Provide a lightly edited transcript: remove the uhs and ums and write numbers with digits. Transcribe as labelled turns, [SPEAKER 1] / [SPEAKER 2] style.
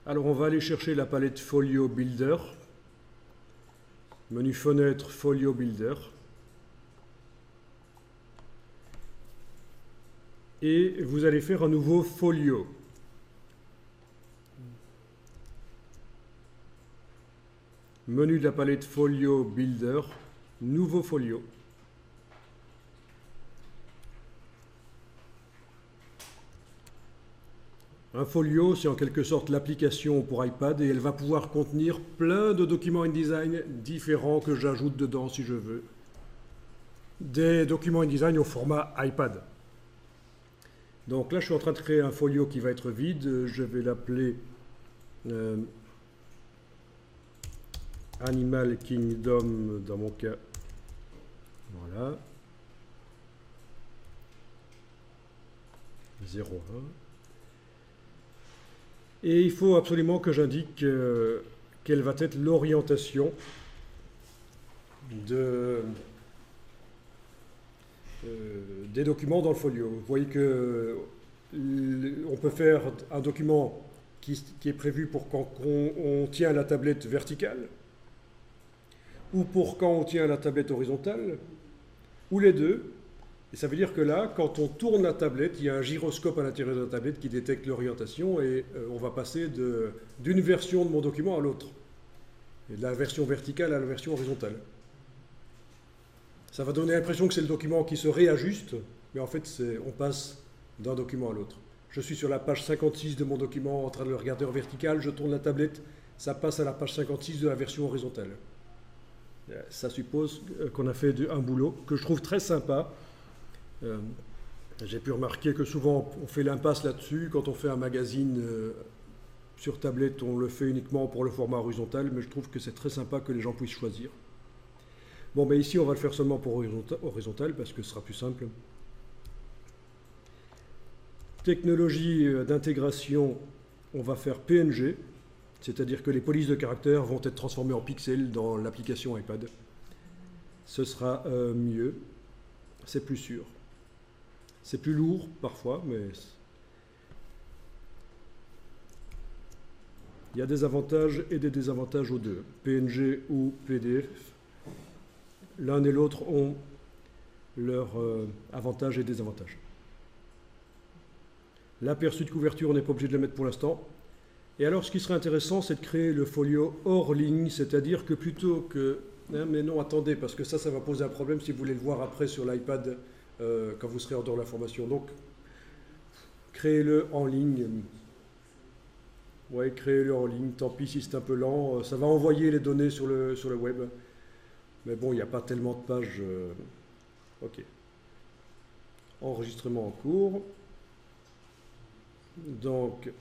[SPEAKER 1] Alors on va aller chercher la palette Folio Builder. Menu fenêtre Folio Builder. Et vous allez faire un nouveau folio. Menu de la palette Folio Builder, nouveau folio. Un folio, c'est en quelque sorte l'application pour iPad et elle va pouvoir contenir plein de documents InDesign différents que j'ajoute dedans si je veux. Des documents InDesign au format iPad. Donc là, je suis en train de créer un folio qui va être vide. Je vais l'appeler Animal Kingdom dans mon cas. Voilà. 01. Et il faut absolument que j'indique quelle va être l'orientation des documents dans le folio. Vous voyez que on peut faire un document qui est prévu pour quand on tient la tablette verticale, ou pour quand on tient la tablette horizontale, ou les deux. Et ça veut dire que là, quand on tourne la tablette, il y a un gyroscope à l'intérieur de la tablette qui détecte l'orientation et on va passer d'une version de mon document à l'autre. Et de la version verticale à la version horizontale. Ça va donner l'impression que c'est le document qui se réajuste, mais en fait, on passe d'un document à l'autre. Je suis sur la page 56 de mon document en train de le regarder en vertical, je tourne la tablette, ça passe à la page 56 de la version horizontale. Ça suppose qu'on a fait un boulot que je trouve très sympa. J'ai pu remarquer que souvent on fait l'impasse là-dessus. Quand on fait un magazine sur tablette, on le fait uniquement pour le format horizontal, mais je trouve que c'est très sympa que les gens puissent choisir. Bon, mais ici on va le faire seulement pour horizontal parce que ce sera plus simple. Technologie d'intégration, on va faire PNG, c'est-à-dire que les polices de caractères vont être transformées en pixels dans l'application iPad. Ce sera mieux, c'est plus sûr. C'est plus lourd parfois, mais il y a des avantages et des désavantages aux deux. PNG ou PDF, l'un et l'autre ont leurs avantages et désavantages. L'aperçu de couverture, on n'est pas obligé de le mettre pour l'instant. Et alors, ce qui serait intéressant, c'est de créer le folio hors ligne, c'est-à-dire que plutôt que... mais non, attendez, parce que ça va poser un problème si vous voulez le voir après sur l'iPad quand vous serez en dehors de la formation. Donc, créez-le en ligne. Ouais, créez-le en ligne. Tant pis si c'est un peu lent. Ça va envoyer les données sur le web. Mais bon, il n'y a pas tellement de pages. Ok. Enregistrement en cours. Donc,